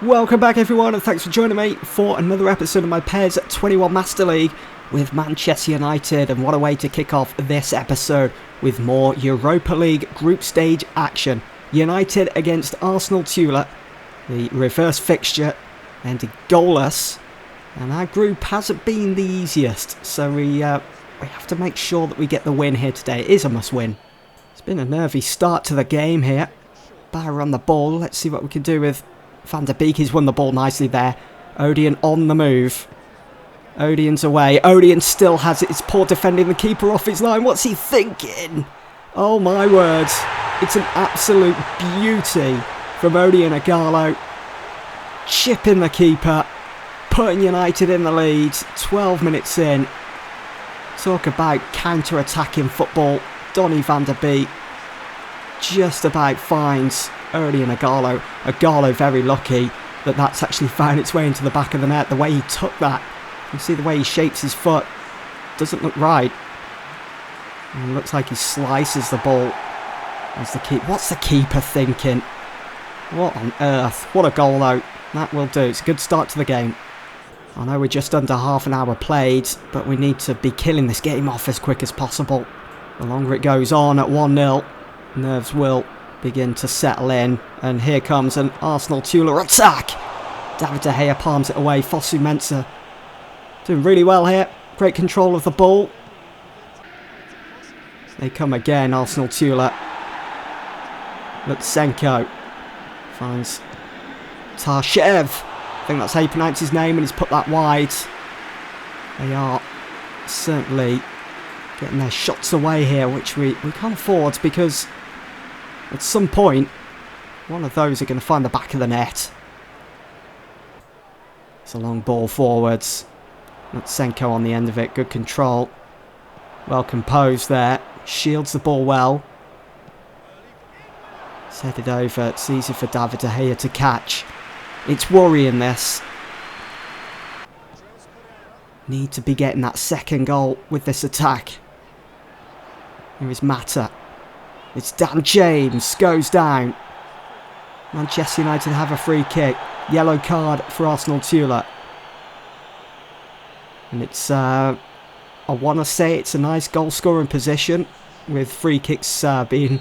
Welcome back everyone, and thanks for joining me for another episode of my PES 21 Master League with Manchester United. And what a way to kick off this episode with more Europa League group stage action. United against Arsenal Tula, the reverse fixture, ended goalless, and our group hasn't been the easiest, so we have to make sure that we get the win here today. It is a must win. It's been a nervy start to the game here. Barra on the ball, let's see what we can do with Van der Beek. He's won the ball nicely there. Odeon on the move. Odeon's away. Odeon still has it. It's poor defending the keeper off his line. What's he thinking? Oh my word. It's an absolute beauty from Odeon Agallo. Chipping the keeper. Putting United in the lead. 12 minutes in. Talk about counter-attacking football. Donny Van der Beek just about finds Odeon Agallo. Agallo very lucky that that's actually found its way into the back of the net. The way he took that, you can see the way he shapes his foot, doesn't look right. And it looks like he slices the ball. What's the keeper thinking? What on earth? What a goal though. That will do. It's a good start to the game. I know we're just under half an hour played, but we need to be killing this game off as quick as possible. The longer it goes on at 1-0, nerves will begin to settle in, and here comes an Arsenal Tula attack. David De Gea palms it away. Fosu Mensah doing really well here. Great control of the ball. They come again, Arsenal Tula. Lutsenko finds Tarshev. I think that's how you pronounce his name, and he's put that wide. They are certainly getting their shots away here, which we can't afford, because at some point, one of those are going to find the back of the net. It's a long ball forwards. Lutsenko on the end of it. Good control. Well composed there. Shields the ball well. It's headed over. It's easy for David De Gea to catch. It's worrying this. Need to be getting that second goal with this attack. Here is Mata. It's Dan James, goes down. Manchester United have a free kick. Yellow card for Arsenal Tula. And it's, I want to say it's a nice goal scoring position, with free kicks being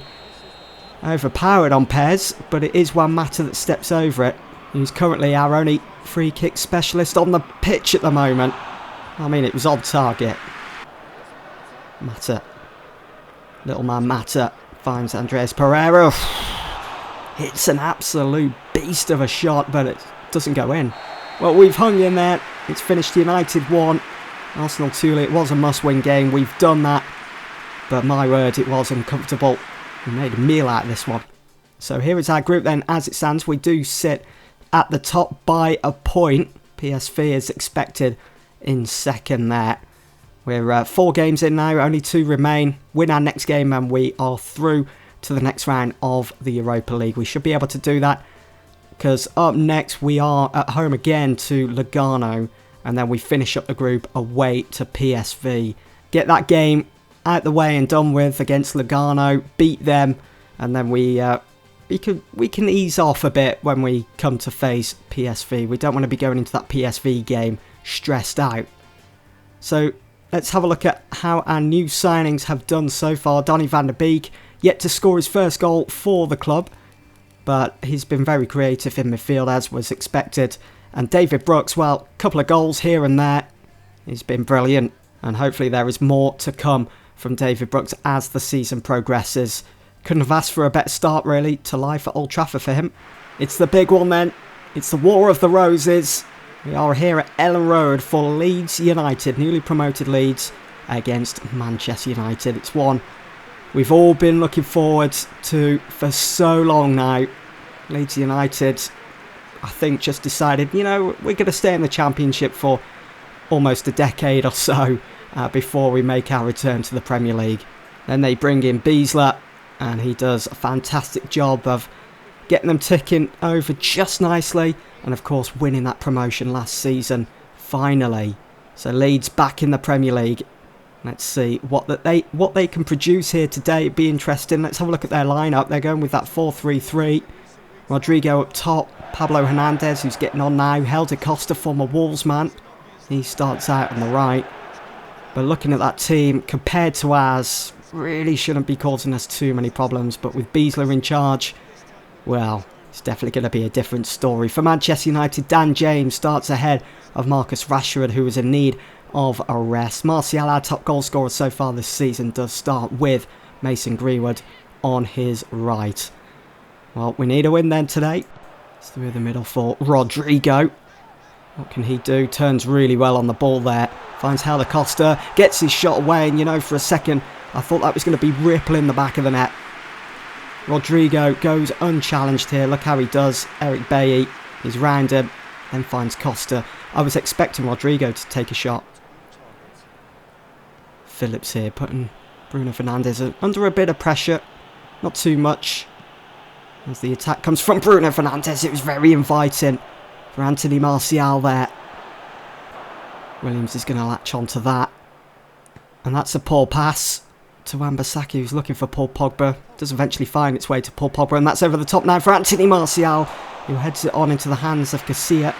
overpowered on PES, but it is Juan Mata that steps over it. He's currently our only free kick specialist on the pitch at the moment. I mean, it was on target. Mata. Little man Mata finds Andreas Pereira. It's an absolute beast of a shot, but it doesn't go in. Well, we've hung in there. It's finished United 1. Arsenal 2. It was a must-win game. We've done that. But my word, it was uncomfortable. We made a meal out of this one. So here is our group then. As it stands, we do sit at the top by a point. PSV is expected in second there. We're 4 games in now, only 2 remain. Win our next game and we are through to the next round of the Europa League. We should be able to do that, because up next we are at home again to Lugano, and then we finish up the group away to PSV. Get that game out the way and done with against Lugano, beat them, and then we can ease off a bit when we come to face PSV. We don't want to be going into that PSV game stressed out. So let's have a look at how our new signings have done so far. Donny Van der Beek, yet to score his first goal for the club, but he's been very creative in midfield, as was expected. And David Brooks, well, a couple of goals here and there. He's been brilliant, and hopefully there is more to come from David Brooks as the season progresses. Couldn't have asked for a better start, really, to life at Old Trafford for him. It's the big one then. It's the War of the Roses. We are here at Ellen Road for Leeds United, newly promoted Leeds, against Manchester United. It's one we've all been looking forward to for so long now. Leeds United, I think, just decided, you know, we're going to stay in the Championship for almost a decade or so before we make our return to the Premier League. Then they bring in Beasler, and he does a fantastic job of getting them ticking over just nicely, and of course winning that promotion last season finally. So Leeds back in the Premier League. Let's see what they can produce here today. It'd be interesting. Let's have a look at their lineup. They're going with that 4-3-3, Rodrigo up top. Pablo Hernandez, who's getting on now. Helder Costa, former Wolves man. He starts out on the right. But looking at that team, compared to ours, really shouldn't be causing us too many problems. But with Beasler in charge, well, it's definitely going to be a different story. For Manchester United, Dan James starts ahead of Marcus Rashford, who is in need of a rest. Martial, our top goal scorer so far this season, does start with Mason Greenwood on his right. Well, we need a win then today. It's through the middle for Rodrigo. What can he do? Turns really well on the ball there. Finds Helder Costa, gets his shot away, and you know, for a second, I thought that was going to be rippling the back of the net. Rodrigo goes unchallenged here. Look how he does. Eric Bailly, he's round him, then finds Costa. I was expecting Rodrigo to take a shot. Phillips here, putting Bruno Fernandes under a bit of pressure. Not too much. As the attack comes from Bruno Fernandes, it was very inviting for Anthony Martial there. Williams is going to latch onto that. And that's a poor pass to Wan-Bissaka, who's looking for Paul Pogba. Does eventually find its way to Paul Pogba, and that's over the top now for Anthony Martial, who heads it on into the hands of Casilla.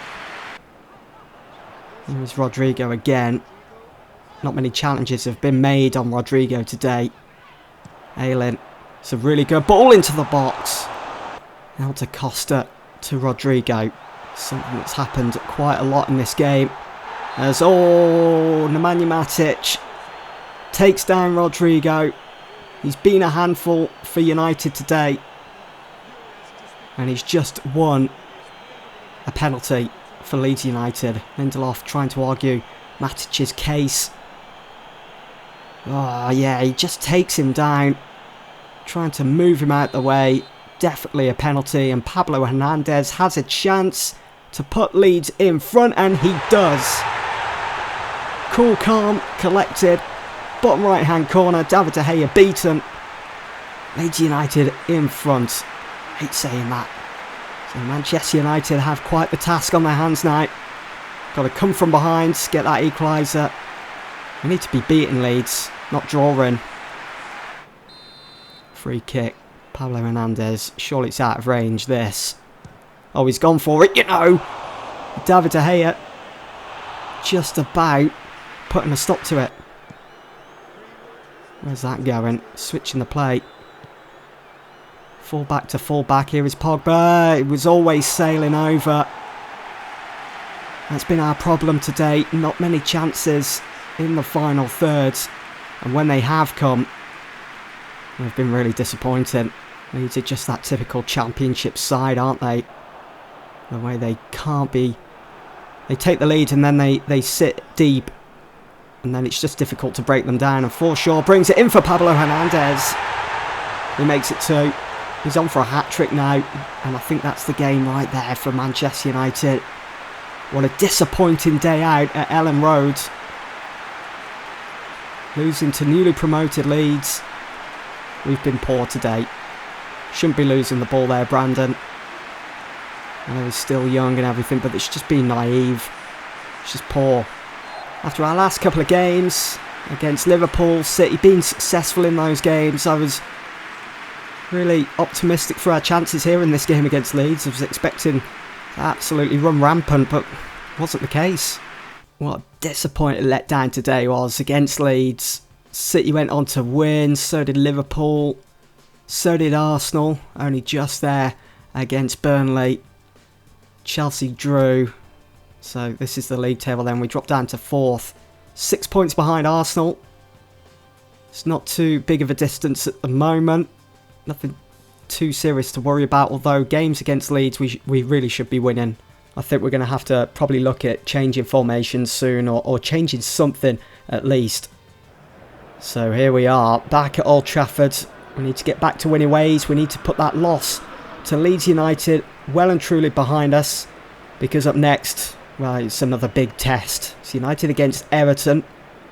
Here's Rodrigo again. Not many challenges have been made on Rodrigo today. Aylin, it's a really good ball into the box. Now to Costa, to Rodrigo. Something that's happened quite a lot in this game. As Nemanja Matic takes down Rodrigo. He's been a handful for United today. And he's just won a penalty for Leeds United. Lindelof trying to argue Matic's case. Oh yeah, he just takes him down. Trying to move him out the way. Definitely a penalty, and Pablo Hernandez has a chance to put Leeds in front, and he does. Cool, calm, collected. Bottom right hand corner, David De Gea beaten. Leeds United in front. Hate saying that. So Manchester United have quite the task on their hands now. Got to come from behind, get that equaliser. We need to be beating Leeds, not drawing. Free kick. Pablo Hernandez. Surely it's out of range, this. Oh, he's gone for it, you know. David De Gea just about putting a stop to it. Where's that going? Switching the play. Full back to full back. Here is Pogba. It was always sailing over. That's been our problem today. Not many chances in the final thirds. And when they have come, they've been really disappointing. Leeds are just that typical championship side, aren't they? The way they can't be... They take the lead and then they sit deep. And then it's just difficult to break them down. And Forshaw brings it in for Pablo Hernandez. He makes it 2. He's on for a hat-trick now. And I think that's the game right there for Manchester United. What a disappointing day out at Ellen Road. Losing to newly promoted Leeds. We've been poor today. Shouldn't be losing the ball there, Brandon. I know he's still young and everything, but it's just been naive. It's just poor. After our last couple of games against Liverpool, City, being successful in those games, I was really optimistic for our chances here in this game against Leeds. I was expecting to absolutely run rampant, but wasn't the case. What a disappointing letdown today was against Leeds. City went on to win, so did Liverpool, so did Arsenal, only just there against Burnley. Chelsea drew, so this is the league table then. We dropped down to 4th, 6 points behind Arsenal. It's not too big of a distance at the moment, nothing too serious to worry about, although games against Leeds we really should be winning. I think we're going to have to probably look at changing formations soon, or changing something at least. So here we are, back at Old Trafford. We need to get back to winning ways. We need to put that loss to Leeds United well and truly behind us. Because up next, well, it's another big test. It's United against Everton.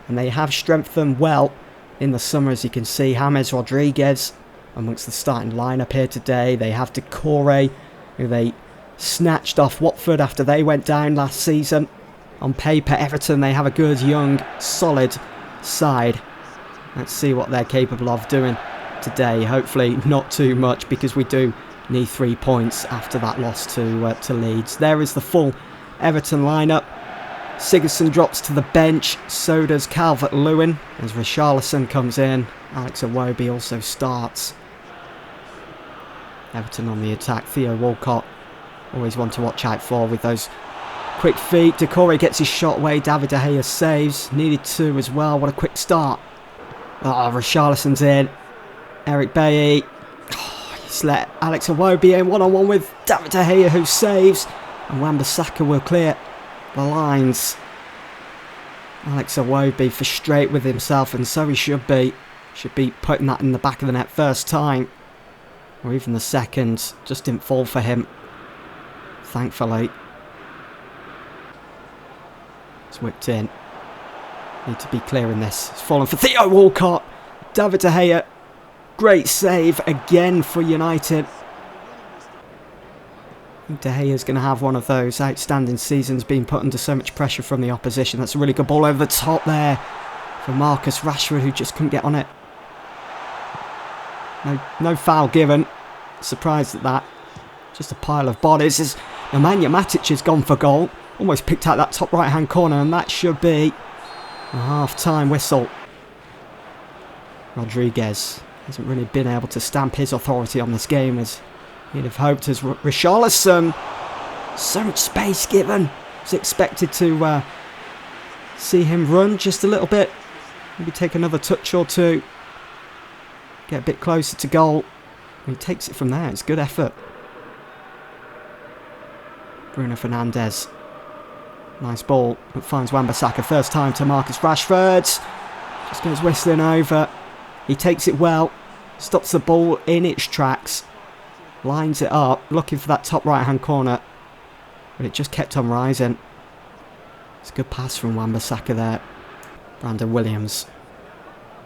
And they have strengthened well in the summer, as you can see. James Rodriguez amongst the starting lineup here today. They have Decore, who they snatched off Watford after they went down last season. On paper, Everton, they have a good, young, solid side. Let's see what they're capable of doing today. Hopefully not too much, because we do need 3 points after that loss to Leeds. There is the full Everton lineup. Sigurdsson drops to the bench, so does Calvert-Lewin as Richarlison comes in. Alex Iwobi also starts. Everton on the attack. Theo Walcott, always one to watch out for with those quick feet. Decore gets his shot away. David De Gea saves. Needed 2 as well. What a quick start. Oh, Richarlison's in. Eric Bailly. Oh, he's let Alex Iwobi in one-on-one with David De Gea, who saves. And Wan-Bissaka will clear the lines. Alex Iwobi frustrated with himself, and so he should be. Should be putting that in the back of the net first time. Or even the second. Just didn't fall for him, thankfully. It's whipped in. Need to be clear in this. It's fallen for Theo Walcott. David De Gea. Great save again for United. I think De Gea is going to have one of those outstanding seasons, being put under so much pressure from the opposition. That's a really good ball over the top there for Marcus Rashford, who just couldn't get on it. No foul given. Surprised at that. Just a pile of bodies. As Nemanja Matic has gone for goal. Almost picked out that top right-hand corner, and that should be a half-time whistle. Rodriguez hasn't really been able to stamp his authority on this game as he'd have hoped. As Richarlison, so much space given. Was expected to see him run just a little bit. Maybe take another touch or two. Get a bit closer to goal. He takes it from there. It's good effort. Bruno Fernandes. Nice ball. It finds Wan-Bissaka. First time to Marcus Rashford. Just goes whistling over. He takes it well. Stops the ball in its tracks. Lines it up. Looking for that top right hand corner. But it just kept on rising. It's a good pass from Wan-Bissaka there. Brandon Williams.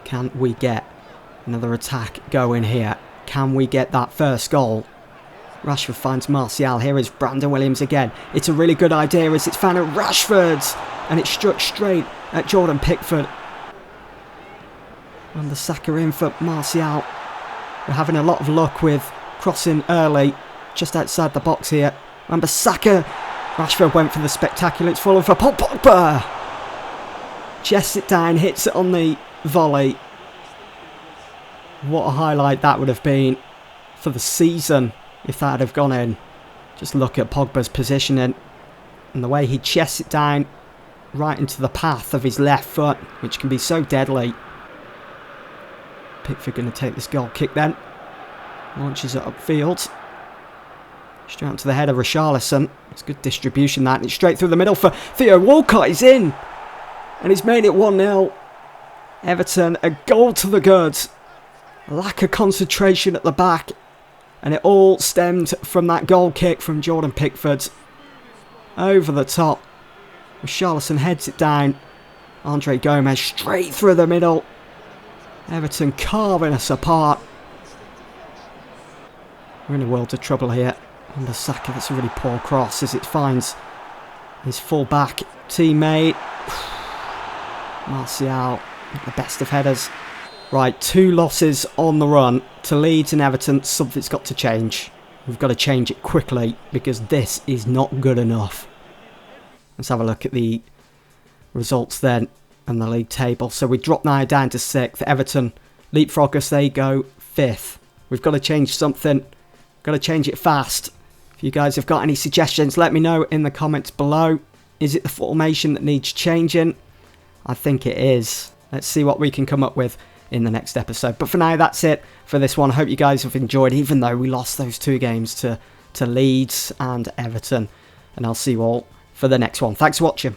Can we get another attack going here? Can we get that first goal? Rashford finds Martial. Here is Brandon Williams again. It's a really good idea as it's found at Rashford. And it struck straight at Jordan Pickford. Wan-Bissaka in for Martial. We're having a lot of luck with crossing early. Just outside the box here. Wan-Bissaka. Rashford went for the spectacular. It's fallen for Paul Pogba. Chests it down. Hits it on the volley. What a highlight that would have been for the season if that had have gone in. Just look at Pogba's positioning and the way he chests it down right into the path of his left foot, which can be so deadly. Pickford going to take this goal kick then. Launches it upfield. Straight onto the head of Richarlison. It's good distribution that. And it's straight through the middle for Theo Walcott. He's in. And he's made it 1-0. Everton, a goal to the good. Lack of concentration at the back. And it all stemmed from that goal kick from Jordan Pickford. Over the top. Richarlison heads it down. Andre Gomez straight through the middle. Everton carving us apart. We're in a world of trouble here. Wan-Bissaka, that's a really poor cross as it finds his full-back teammate. Martial, the best of headers. Right, 2 losses on the run to Leeds and Everton. Something's got to change. We've got to change it quickly because this is not good enough. Let's have a look at the results then and the league table. So we drop now down to 6th. Everton leapfrog us, they go 5th. We've got to change something. Got to change it fast. If you guys have got any suggestions, let me know in the comments below. Is it the formation that needs changing? I think it is. Let's see what we can come up with in the next episode. But for now, that's it for this one. I hope you guys have enjoyed, even though we lost those 2 games to Leeds and Everton. And I'll see you all for the next one. Thanks for watching.